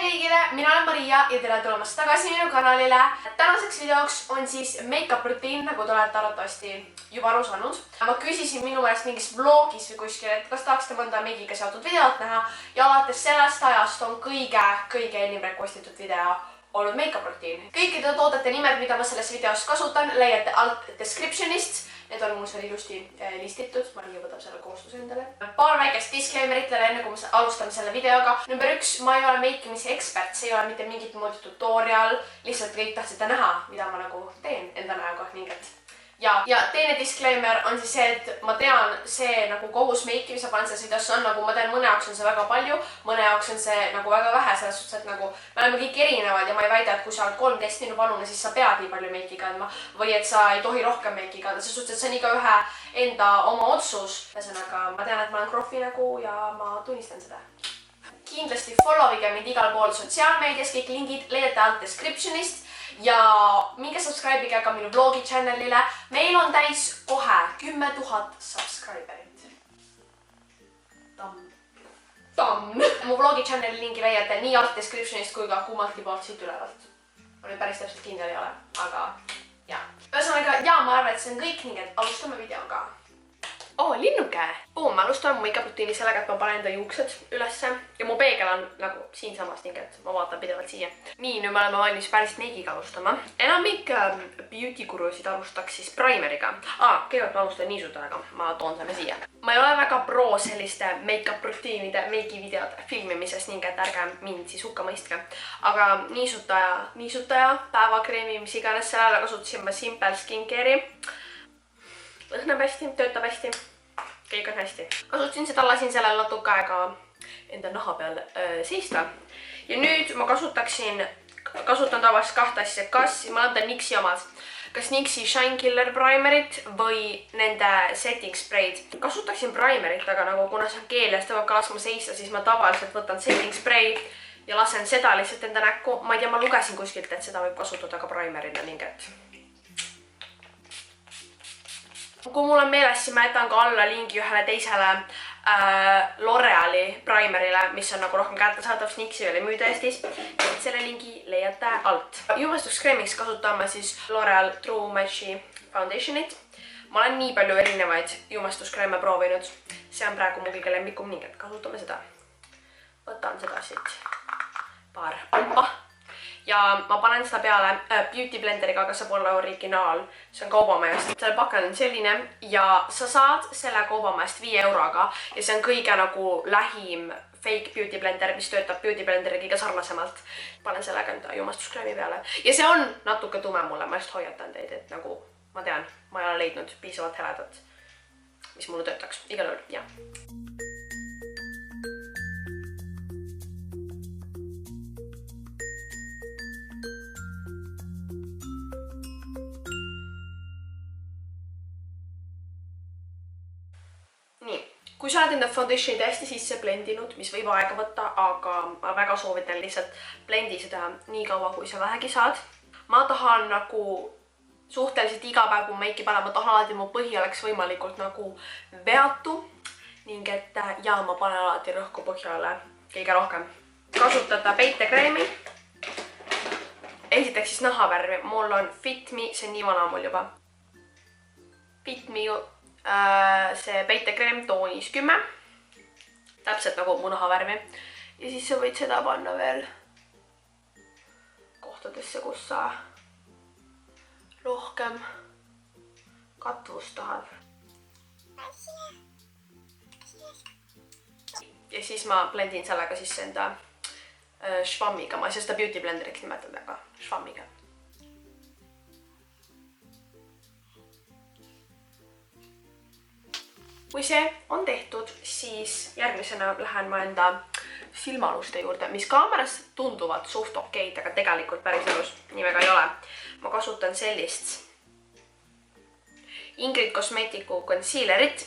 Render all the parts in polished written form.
kõigile, mina olen Maria ja tere tulemast tagasi minu kanalile. Tänaseks videoks on siis make-up rutiin, nagu te olete arvatavasti juba aru saanud. Ma küsisin minu meelest mingis vlogis või kuskil, et kas tahaksite mõnda meigiga seotud videot näha ja alates sellest ajast on kõige enim requestitud video olnud make-up rutiin. Kõikide toodete nimed, mida ma selles videos kasutan, leiate alt descriptionist. Need on mul seal ilusti listitud, Maria võtab selle koostuse endale. Paar väikest disclaimerit enne, kui me alustame selle videoga. Number 1, ma ei ole make-imise ekspert, see ei ole mitte mingit moodi tutorial. Lihtsalt kõik tahtsite näha, mida ma nagu teen enda näoga, nii et. Ja teine disclaimer on siis see, et ma tean see nagu kogus make-i, mis ma panen selles videos on nagu, ma tean mõne jaoks on see väga palju, mõne jaoks on see nagu väga vähe, selles suhtes, et nagu me oleme kõik erinevad ja ma ei väida, et kui sa oled 13 minu vanune, siis sa pead nii palju make-i kandma või et sa ei tohi rohkem make-i kanda, selles suhtes, et see on iga ühe enda oma otsus. Ühesõnaga, ma tean, et ma olen krohvi nägu ja ma tunnistan seda. Kindlasti followige mind igal pool sotsiaalmeedias, kõik lingid leiate alt descriptionist. Ja minge subscribe'ige ka minu vlogi channelile. Meil on täis kohe 10 000 subscriberit. Tamm. Mu vlogi channeli lingi leiate nii alt descriptionist kui ka kummaltki poolt siit ülevalt. Ma nüüd päris täpselt kindel ei ole, aga jah. Ühesõnaga, ma arvan, et see on kõik, nii et alustame videoga. Linnuke! Ma alustan make-up rutiini sellega, et ma panen enda juuksed ülesse ja mu peegel on nagu siinsamas, nii et ma vaatan pidevalt siia. Nii, nüüd me oleme valmis päris meigiga alustama. Enamik beauty gurusid alustaks siis primeriga. Kõigepealt ma alustan niisutajaga, ma toon selle siia. Ma ei ole väga pro selliste make-up rutiinide, meigi videode filmimises, nii et ärge mind siis hukka mõistke. Aga niisutaja, päevakreemi, mis iganes sellele kasutasin ma Simple Skincare'i. Lõhnab hästi, töötab hästi, kõik on hästi. Kasutasin seda, lasin sellel natuke aega enda naha peal seista. Ja nüüd ma kasutan tavaliselt kahte asja, ma andan NYXi omad, kas NYXi Shine Killer primerit või nende setting spreid. Kasutaksin primerit, aga nagu kuna see on keel ja seda peab ka laskma seista, siis ma tavaliselt võtan setting spray ja lasen seda lihtsalt enda näkku. Ma ei tea, ma lugesin kuskilt, et seda võib kasutada ka primerina, nii et. Kui mul on meeles, siis ma jätan ka alla lingi ühele teisele L'Oreali primerile, mis on nagu rohkem kättesaadav, NYXi ei ole müüda Eestis. Selle lingi leiate alt. Jumestuskreemiks kasutan ma siis L'Oreal True Match'i Foundationit. Ma olen nii palju erinevaid jumestuskreeme proovinud. See on praegu mu kõige lemmikum, nii et kasutame seda. Võtan seda siit paar pumpa. Ja ma panen seda peale beauty blenderiga, aga see pole originaal. See on kaubamajast. Selle pakend on selline ja sa saad selle kaubamajast 5 euroga ja see on kõige nagu lähim fake beauty blender, mis töötab beauty blenderi kõige sarnasemalt. Panen sellega enda jumastuskreemi peale. Ja see on natuke tume mulle, ma just hoiatan teid, et nagu ma tean, ma ei ole leidnud piisavalt heledat, mis mulle töötaks. Igal juhul, jah. Kui sa oled enda foundationi täiesti sisse blendinud, mis võib aega võtta, aga ma väga soovitan lihtsalt blendi seda nii kaua, kui sa vähegi saad. Ma tahan nagu suhteliselt iga päev, kui meiki panen, ma tahan alati mu põhi oleks võimalikult nagu veatu. Ning et ma panen alati rõhku põhjale kõige rohkem. Kasutada peitekreemi. Esiteks siis nahavärvi. Mul on Fit Me, see on nii vana mul juba. Fit Me see peitekreem toonis 10. Täpselt nagu mu nahavärvi. Ja siis sa võid seda panna veel kohtadesse, kus sa rohkem katvust tahad. Ja siis ma blendin sellega sisse enda švammiga. Ma ei saa seda beauty blenderiks nimetada, aga švammiga. Kui see on tehtud, siis järgmisena lähen ma enda silmaluste juurde, mis kaameras tunduvad suht okeid, aga tegelikult päris elus nii väga ei ole. Ma kasutan sellist Ingrid Cosmeticu concealerit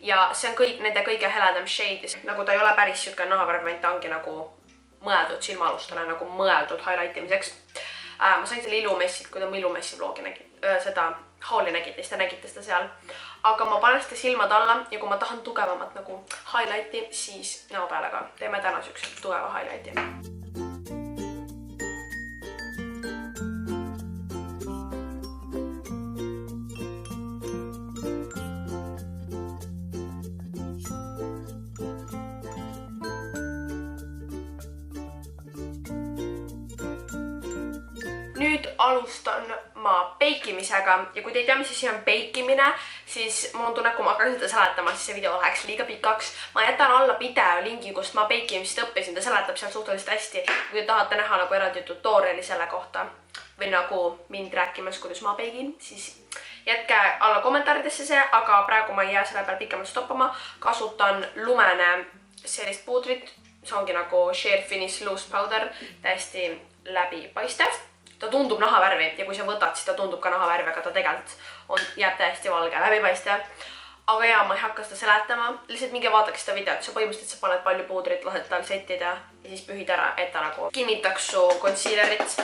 ja see on nende kõige heledam shade. Nagu ta ei ole päris siuke nahavärv, vaid ta ongi nagu mõeldud silmalustele, nagu mõeldud highlightimiseks. Ma sain selle ilumessid, kui ta mu ilumessi vlogi nägid, seda hauli nägite, siis te nägite seda seal. Aga ma panen seda silmad alla ja kui ma tahan tugevamat nagu highlighti, siis näo peale ka. Teeme täna sükselt tugeva highlighti. alustan ma beikimisega ja kui te ei tea, mis asi on beikimine, siis mul on tunne, kui ma hakkan seda seletama, siis see video läheks liiga pikaks. Ma jätan alla video lingi, kust ma beikimist õppisin, ta seletab seal suhteliselt hästi. Kui te tahate näha nagu eraldi tutoriali selle kohta või nagu mind rääkimas, kuidas ma beigin, siis jätke alla kommentaaridesse see, aga praegu ma ei jää selle peal pikemalt stoppama. Kasutan lumene sellist puudrit, see ongi nagu Sheer Finish Loose Powder, täiesti läbipaistev. Ta tundub nahavärvi ja kui sa võtad, siis ta tundub ka nahavärvi, aga ta tegelikult jääb täiesti valge, läbipaistev. Aga jaa, ma ei hakka seda seletama, lihtsalt minge vaadake seda videot, sa põhimõtteliselt sa paned palju puudrit, lased tal settida ja siis pühid ära, et ta nagu kinnitaks su concealerit.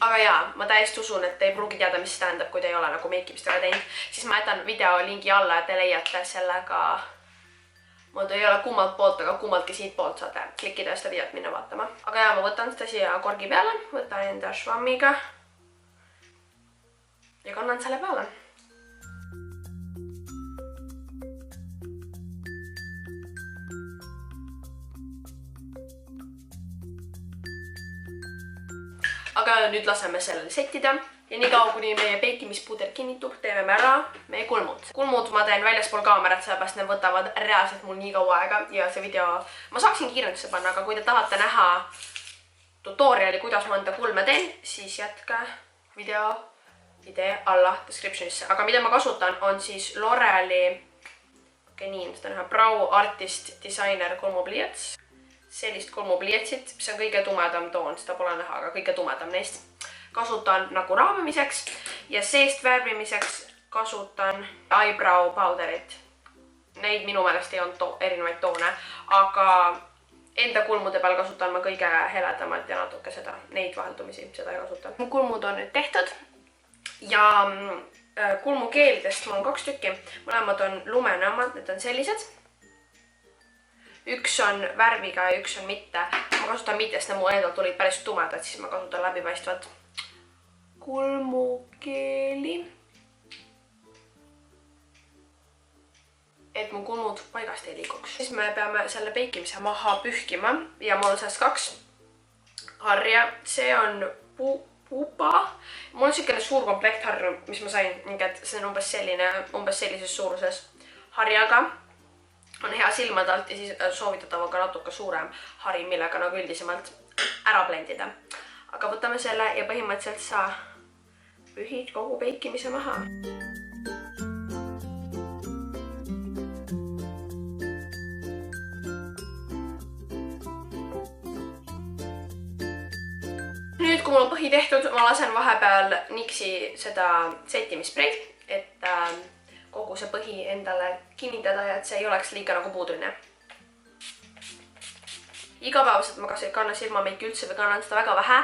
Aga jaa, ma täiesti usun, et te ei pruugi teada, mis tähendab, kui te ei ole nagu meikimist väga teinud, siis ma jätan video lingi alla, et te leiate sellega. Mul ei ole kummalt poolt, aga kummaltki siit poolt saate klikkida ja seda videot minna vaatama. Aga jaa, ma võtan seda siia korgi peale, võtan enda švammiga ja kannan selle peale. Aga nüüd laseme sellele settida ja nii kaua, kuni meie beikimispuuder kinnitub, teeme me ära meie kulmud. Kulmud ma teen väljaspool kaamerat, sellepärast need võtavad reaalselt mul nii kaua aega ja see video ma saaksin kiirendusse panna, aga kui te tahate näha tutoriali, kuidas ma enda kulme teen, siis jätke video idee alla descriptionisse. Aga mida ma kasutan on siis L'Oreali Brow Artist Designer kulmupliiats. Sellist kulmupliiatsit, mis on kõige tumedam toon, seda pole näha, aga kõige tumedam neist. Kasutan nagu raamimiseks ja seest värvimiseks kasutan eyebrow powderit. Neid minu meelest ei olnud erinevaid toone, aga enda kulmude peal kasutan ma kõige heledamalt ja natuke seda, neid vaheldumisi, seda ei kasuta. Mu kulmud on nüüd tehtud ja kulmukeelidest mul on 2 tükki. Mõlemad on lumene omad, need on sellised. Üks on värviga ja üks on mitte. Ma kasutan mitte, sest mu endal tulid päris tumedad, siis ma kasutan läbipaistvat kulmukeeli. Et mu kulmud paigast ei liiguks. Siis me peame selle beikimise maha pühkima ja mul on sellest 2 harja. See on pupa. Mul on selline suur komplekt harju, mis ma sain. See on umbes sellises suuruses harjaga. On hea silmade alt ja siis soovitatav on ka natuke suurem hari, millega nagu üldisemalt ära blendida. Aga võtame selle ja põhimõtteliselt sa pühid kogu beikimise maha. Nüüd, kui mul on põhi tehtud, ma lasen vahepeal niksi seda settimispreid, et kogu see põhi endale kinnitada ja et see ei oleks liiga nagu puudrine. Igapäevaselt ma kas ei kanna silmameiki üldse või kannan seda väga vähe,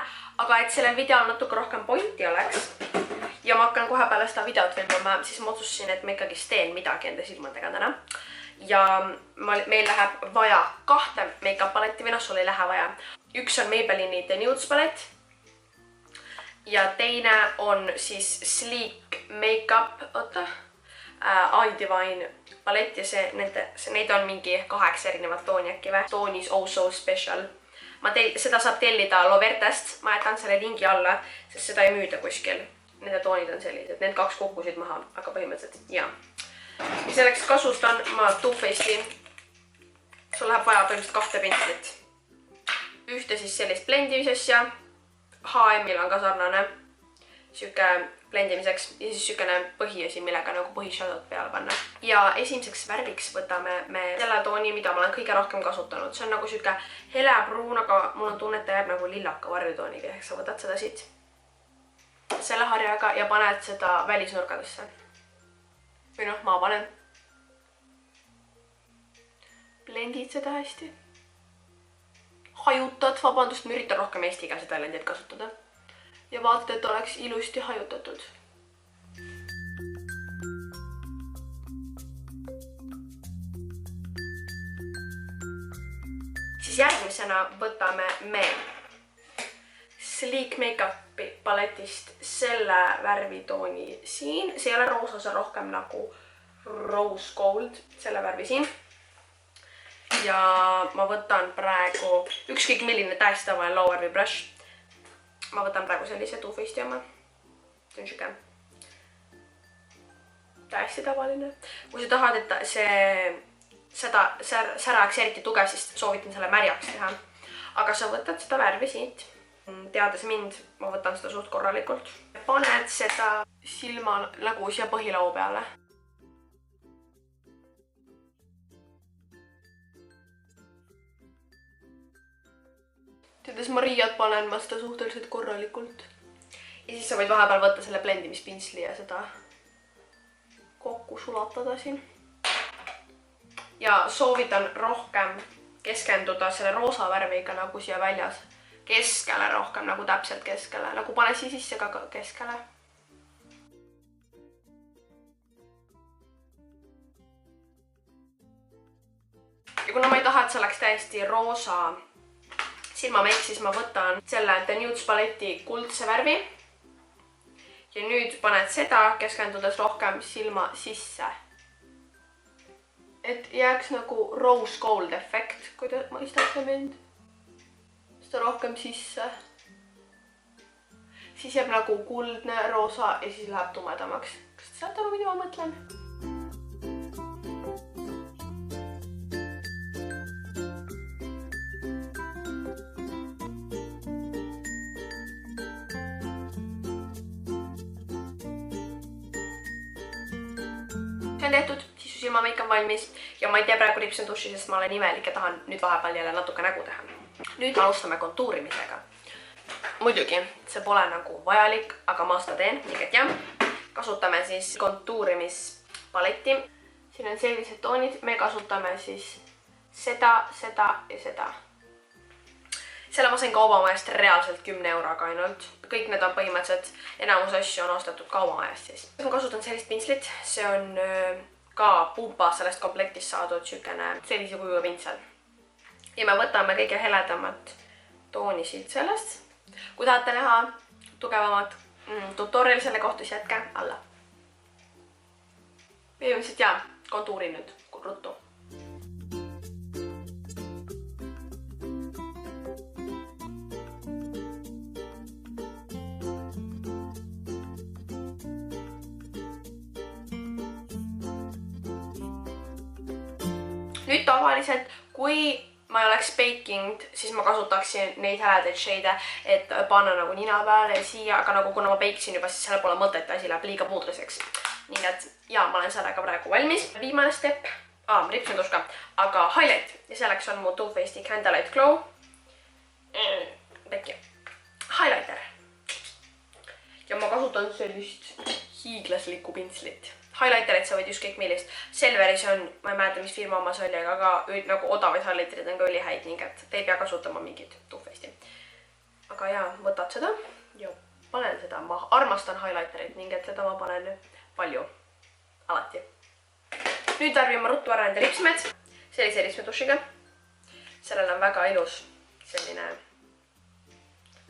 aga et sellel videol natuke rohkem pointi oleks ja ma hakkan kohe peale seda videot filmama, siis ma otsustasin, et ma ikkagi teen midagi enda silmadega täna. Ja meil läheb vaja 2 make-up paletti või sul ei lähe vaja. Üks on Maybelline'i The Nudes palett ja teine on siis Sleek Make-up, iDivine palett ja neid on mingi 8 erinevat tooni äkki või. Toon is oh so special. Seda saab tellida Lovertest, ma jätan selle lingi alla, sest seda ei müüda kuskil. Nende toonid on sellised, need 2 kukkusid maha, aga põhimõtteliselt, jaa. Ja selleks kasutan ma Too Faced'i. Sul läheb vaja põhimõtteliselt 2 pintslit. Ühte siis sellist blendimisesse, H&M-il on ka sarnane, siuke blendimiseks ja siis siukene põhiasi, millega nagu põhishadow peale panna. Ja esimeseks värviks võtame me selle tooni, mida ma olen kõige rohkem kasutanud. See on nagu siuke helepruun, aga mul on tunne, et ta jääb nagu lillaka varjutooniga, ehk sa võtad seda siit selle harjaga ja paned seda välisnurkadesse. Või noh, ma panen. Blendid seda hästi. Hajutad, vabandust, ma üritan rohkem eesti keeles talendeid kasutada. Ja vaatad, et oleks ilusti hajutatud. Siis järgmisena võtame me Sleek Make-upi paletist selle värvitooni siin. See ei ole roosa, see on rohkem nagu rose gold, selle värvi siin. Ja ma võtan praegu ükskõik milline täiesti tavaline lauavärvi brush. ma võtan praegu sellise Too Faced'i oma. See on siuke täiesti tavaline. Kui sa tahad, et seda säraks eriti tugev, siis soovitan selle märjaks teha. Aga sa võtad seda värvi siit. Teades mind, ma võtan seda suht korralikult. Paned seda silma nagu siia põhilau peale. Teades Mariat panen ma seda suhteliselt korralikult. Ja siis sa võid vahepeal võtta selle blendimispinsli ja seda kokku sulatada siin. Ja soovitan rohkem keskenduda selle roosa värviga nagu siia väljas. Keskele rohkem, nagu täpselt keskele. Nagu pane siia sisse ka keskele. Ja kuna ma ei taha, et see oleks täiesti roosa silmameik, siis ma võtan selle The Nudes paleti kuldse värvi. Ja nüüd paned seda, keskendudes rohkem silma sisse. Et jääks nagu rose gold efekt, kui te mõistate mind. Seda rohkem sisse. Siis jääb nagu kuldne, roosa ja siis läheb tumedamaks. Kas te saate aru, mida ma mõtlen? See on tehtud, siis su silmameik on valmis ja ma ei tee praegu Lips and Tushi, sest ma olen imelik ja tahan nüüd vahepeal jälle natuke nägu teha. Nüüd alustame kontuurimisega. Muidugi, see pole nagu vajalik, aga ma seda teen, nii et jah. Kasutame siis kontuurimispaletti. Siin on sellised toonid, me kasutame siis seda ja seda. Selle ma sain kaubamaest reaalselt 10 euroga ainult. Kõik need on põhimõtteliselt, enamus asju on ostetud kaubamaest siis. Ma kasutan sellist pinslit, see on ka pumpa sellest komplektist saadud sellise kujuga pintsel. Ja me võtame kõige heledamat tooni siit sellest. Kui tahate näha tugevamat tutorial selle kohta, siis jätke alla. Põhimõtteliselt jah, kontuurin nüüd ruttu. Nüüd tavaliselt, kui ma ei oleks baking, siis ma kasutaksin neid häledaid shade, et panna nagu nina peale ja siia, aga nagu kuna ma bakesin juba, siis selle pole mõtet, asi läheb liiga puudriseks. Nii et ja, ma olen sellega praegu valmis. Viimane step, Lips and Tush ka, aga highlight ja selleks on mu Too Faced'i Candlelight Glow. Highlighter. Ja ma kasutan sellist hiiglaslikku pintslit. Highlighterit sa võid ükskõik millist. Selveris on, ma ei mäleta, mis firma omas oli, aga nagu odavaid highlighterid on ka ülihäid, nii et te ei pea kasutama mingit Too Faced'i. Aga jaa, võtad seda ja panen seda. Ma armastan highlighterit, nii et seda ma panen palju. Alati. Nüüd värvin ma ruttu ära enda lipsmed. Sellise lipsmetushiga. Sellel on väga ilus selline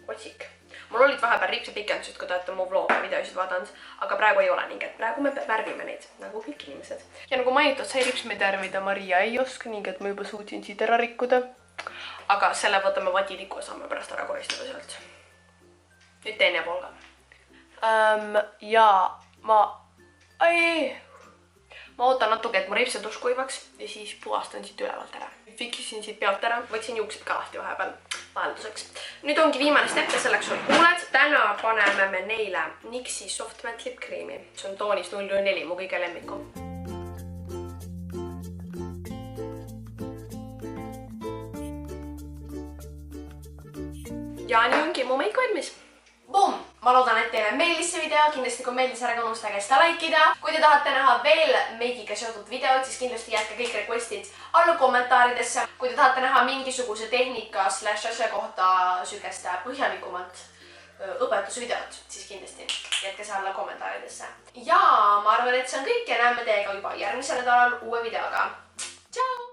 otsik. Mul olid vahepeal ripsepikendused, kui te olete mu vlog videosid vaadanud, aga praegu ei ole, nii et praegu me värvime neid, nagu kõik inimesed. Ja nagu mainitud, sai ripsmeid värvida Maria ei oska, nii et ma juba suutsin siit ära rikkuda. Aga selle võtame vatitiku ja saame pärast ära koristada sealt. Nüüd teine pool ka. Ja ma ootan natuke, et mu Lips and Tush kuivaks ja siis puhastan siit ülevalt ära. Fiksisin siit pealt ära, võtsin juuksed ka lahti vahepeal vahelduseks. Nüüd ongi viimane step ja selleks on huuled. Täna paneme me neile NYXi Soft Matte Lip Creami. See on toonis 004, mu kõige lemmikum. Ja nii ongi mu meik valmis. Boom! Ma loodan, et teile meeldis see video. Kindlasti kui meeldis, ärge unustage seda laikida. Kui te tahate näha veel meigiga seotud videod, siis kindlasti jätke kõik requestid alla kommentaaridesse. Kui te tahate näha mingisuguse tehnika / asja kohta sükest põhjalikumalt õpetusvideot, siis kindlasti jätke see alla kommentaaridesse. Ja ma arvan, et see on kõik ja näeme teiega juba järgmisel nädalal uue videoga. Tšau!